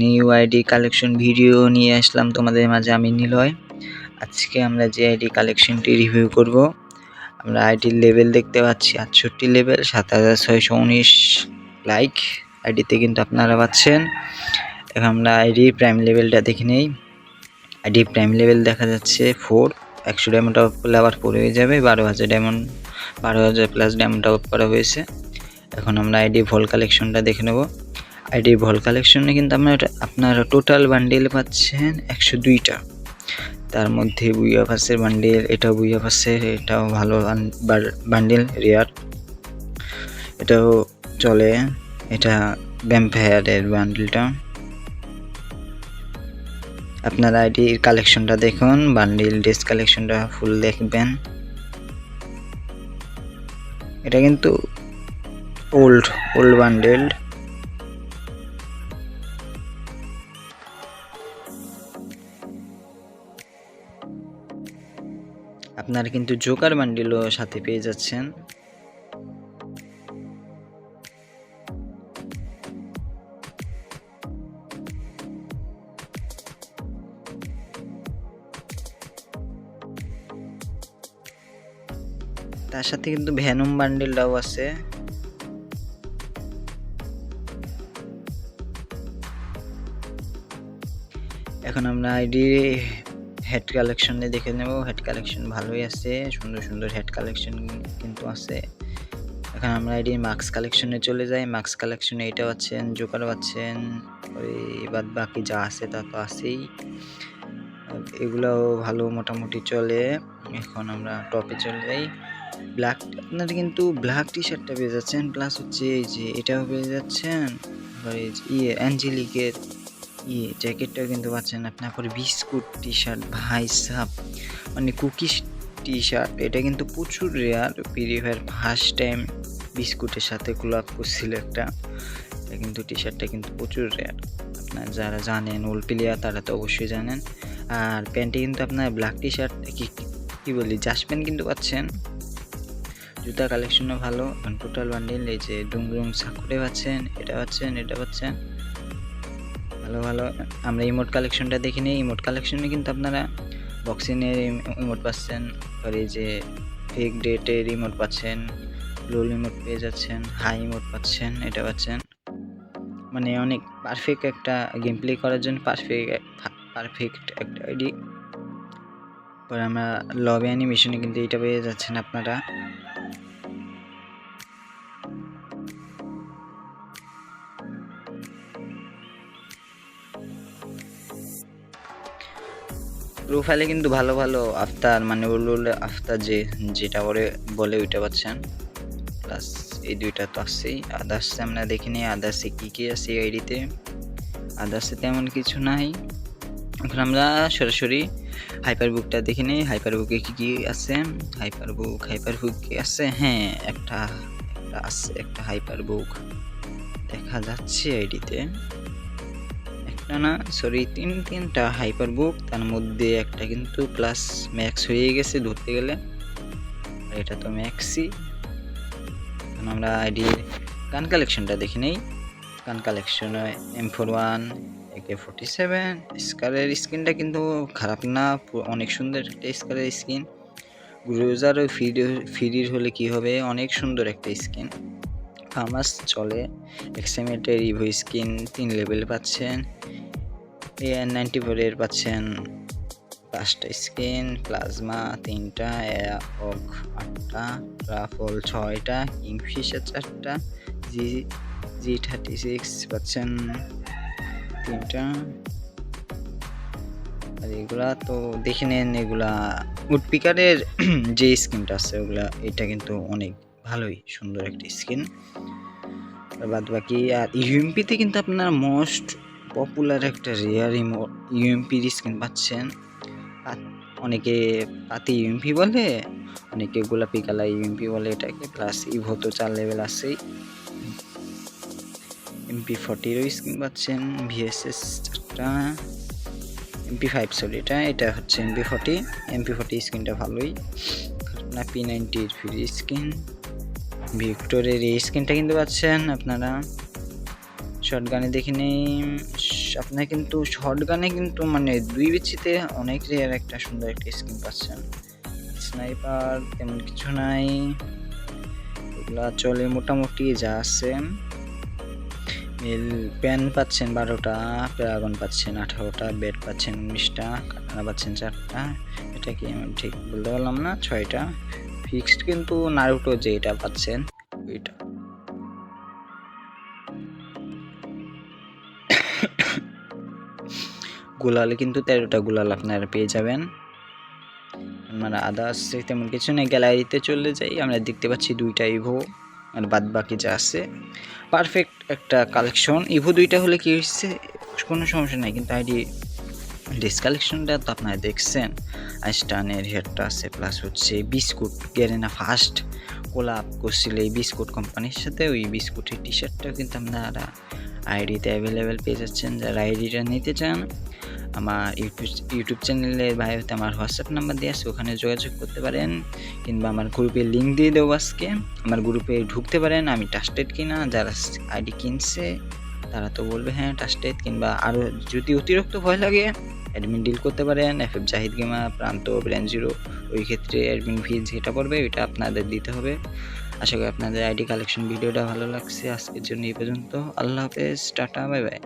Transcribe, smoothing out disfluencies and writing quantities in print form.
New ID collection video নিয়ে আসলাম তোমাদের মাঝে, আমি নিলয়। আজকে আমরা যে আইডি কালেকশনটি রিভিউ করব, আমরা আইডির লেভেল দেখতে পাচ্ছি 68 লেভেল, 7619 লাইক আইডিতে কিন্তু আপনারা পাচ্ছেন। এখন আমরা আইডির প্রাইম লেভেলটা দেখে নেই। আইডি প্রাইম লেভেল দেখা যাচ্ছে 4, 100 ডায়মন্ড আপ করলে আবার 4 হয়ে যাবে। 12,000 ডায়মন্ড, 12,000 প্লাস ডায়মন্ড আপ করা হয়েছে। এখন আমরা আইডি ভল কালেকশনটা দেখে নেব। আইডি ভল কালেকশনে কিন্তু আপনারা টোটাল বান্ডেল পাচ্ছেন 102টা। তার মধ্যে বুইয়া পাসের বান্ডেল, এটাও বুইয়া পাসের, এটাও ভালো বান্ডেল, রেয়ার, এটাও চলে। এটা ভ্যাম্পায়ারের বান্ডেলটা। আপনারা আইডির কালেকশনটা দেখুন, বান্ডেল ড্রেস কালেকশনটা ফুল দেখবেন। এটা কিন্তু ওল্ড বান্ডেল। আপনারা কিন্তু জোকার বান্ডেলও সাথে পেয়ে যাচ্ছেন। তার সাথে কিন্তু ভ্যানম বান্ডেলটাও আছে। এখন আমরা আইডি হেড কালেকশনে দেখে নেব। হেড কালেকশন ভালোই আছে, সুন্দর সুন্দর হেড কালেকশন কিন্তু আছে। এখন আমরা আইডি মাস্ক কালেকশনে চলে যাই। মাস্ক কালেকশনে এটা পাচ্ছেন, জোকার পাচ্ছেন, ওই বাদ বাকি যা আছে তা তো আছেই। এগুলাও ভালো মোটামুটি চলে। এখন আমরা টপে চলে যাই। ব্ল্যাক, আপনারা কিন্তু ব্ল্যাক টি শার্টটা পেয়ে যাচ্ছেন, প্লাস হচ্ছে এই যে এটাও পেয়ে যাচ্ছেন, অ্যাঞ্জেলিকের জ্যাকেটটাও কিন্তু পাচ্ছেন। আপনার পরে বিস্কুট টি শার্ট, ভাই সাব মানে কুকিজ টি শার্ট, এটা কিন্তু প্রচুর রেয়ার। পিরিফায়ার ফার্স্ট টাইম বিস্কুটের সাথে কোলাপ করছিল একটা, এটা কিন্তু টি শার্টটা কিন্তু প্রচুর রেয়ার। আপনার যারা জানেন ওল্ড প্লেয়ার তারা তো অবশ্যই জানেন। আর প্যান্টে কিন্তু আপনার ব্ল্যাক টি শার্ট কি বলি জাসপেন কিন্তু পাচ্ছেন। জুতা কালেকশনও ভালো। টোটাল বান্ডেল এই যে ডুংডুং সাকুরে পাচ্ছেন, এটা পাচ্ছেন ভালো ভালো। আমরা ইমোট কালেকশনটা দেখি নিই। ইমোট কালেকশনে কিন্তু আপনারা বক্সিংয়ের ইমোট পাচ্ছেন, আর এই যে ফেক ডেটের ইমোট পাচ্ছেন, লোল ইমোট পেয়ে যাচ্ছেন, হাই ইমোট পাচ্ছেন, এটা পাচ্ছেন। মানে অনেক পারফেক্ট একটা গেম প্লে করার জন্য পারফেক্ট একটা আইডি। পরে আমরা লবি অ্যানিমেশনে কিন্তু এটা পেয়ে যাচ্ছেন আপনারা। প্রোফাইলে কিন্তু ভালো ভালো আফতার মানে আফতার যেটা বলে ওইটা পাচ্ছেন, প্লাস এই দুইটা তো আসছেই। আদার্সে আমরা দেখে নিই আদার্সে কী আছে আইডিতে। আদার্সে তেমন কিছু নাই। এখন আমরা সরাসরি হাইপার বুকটা দেখে নিই। হাইপার বুকে কী আছে। হাইপার বুক আছে, হ্যাঁ একটা আছে, একটা হাইপার বুক দেখা যাচ্ছে আইডিতে। একটা না সরি তিনটা হাইপার বুক, তার মধ্যে একটা কিন্তু প্লাস ম্যাক্স হয়ে গেছে ধরতে গেলে, এটা তো ম্যাক্সই। এখন আমরা আইডির গান কালেকশনটা দেখে নেই। গান কালেকশনে M41, AK47, স্কারের স্কিনটা কিন্তু খারাপ না, অনেক সুন্দর একটা স্কারের স্কিন। গ্রোজার ওই ফ্রির হলে কি হবে, অনেক সুন্দর একটা স্কিন, ফামাস চলে। এক্সএমেটের ইভো স্কিন 3 লেভেল পাচ্ছেন। AR94 এর পাচ্ছেন 5টা স্কিন, প্লাজমা 3টা, অগ 8টা, রাফল 6টা, কিংফিশার 4টা, G36 পাচ্ছেন 3টা। আর এগুলা তো দেখে নেন, এগুলা উডপিকারের যে স্কিনটা আছে ওগুলা, এটা কিন্তু অনেক ভালোই সুন্দর একটা স্কিন। বাদ বাকি আর ইউএমপিতে কিন্তু আপনার মোস্ট পপুলার একটা রেয়ার ইউএমপির স্কিন পাচ্ছেন। অনেকে পাতি ইউএমপি বলে, অনেকে গোলাপি কালার ইউএমপি বলে এটাকে। প্লাস ইভো তো 4 লেভেল আছেই। MP40 স্কিন পাচ্ছেন, VSS 4টা, MP5 সরি এটা হচ্ছে MP40 স্কিনটা ভালোই। আপনার P90 ফ্রি স্কিন, ভিক্টরের এই স্কিনটা কিন্তু পাচ্ছেন আপনারা। শর্টগানে দেখে নেই। আপনার কিন্তু শর্টগানে কিন্তু মানে 2 বিচিতে অনেক রেয়ার একটা সুন্দর একটা স্কিন পাচ্ছেন। স্নাইপার তেমন কিছু নাই, এগুলা চলে মোটামুটি যা আছে। পেন পাচ্ছেন 12টা, প্যারাগন পাচ্ছেন 18টা, বেড পাচ্ছেন 19টা, কাটানা পাচ্ছেন 4টা। এটা কি আমি ঠিক বলতে পারলাম না, 6টা। ফিক্সড কিন্তু নারুটো যেটা পাচ্ছেন ওইটা। গুলালে কিন্তু 13টা গুলাল আপনারা পেয়ে যাবেন। মানে আদার্স তেমন কিছু নেই। গ্যালারিতে চলে যাই, আমরা দেখতে পাচ্ছি 2টা ইভো আর বাদ বাকি যা আছে পারফেক্ট একটা কালেকশন। ইভো 2টা হলে কি হচ্ছে কোনো সমস্যা নাই, কিন্তু আইডি ডিস কালেকশনটা তো আপনারা দেখছেন। আইস্টানের হেডটা আছে, প্লাস হচ্ছে বিস্কুট গেরেনা ফার্স্ট কোলাপ করছিল এই বিস্কুট কোম্পানির সাথে। ওই বিস্কুটের টি শার্টটাও কিন্তু আপনারা আইডিতে অ্যাভেলেবেল পেয়ে যাচ্ছেন। যারা আইডিটা নিতে চান আমার ইউটিউব চ্যানেলের বায়োতে আমার হোয়াটসঅ্যাপ নাম্বার দেওয়া আছে, ওখানে যোগাযোগ করতে পারেন, কিংবা আমার গ্রুপের লিঙ্ক দিয়ে দেবো আজকে। আমার গ্রুপে ঢুকতে পারেন। আমি ট্রাস্টেড কিনা, যারা আইডি কিনছে তারা তো বলবে হ্যাঁ ট্রাস্টেড, কিংবা আরও যদি অতিরিক্ত ভয় লাগে অ্যাডমিন ডিল করতে পারেন FF জাহিদ গেমার প্রান্ত ব্র্যান্ড 0। ওই ক্ষেত্রে অ্যাডমিন ফি যেটা পড়বে ওইটা আপনাদের দিতে হবে। আশা করি আপনাদের আইডি কালেকশন ভিডিওটা ভালো লাগছে। আজকের জন্য এই পর্যন্ত। আল্লাহ হাফেজ, টাটা, বাই বাই।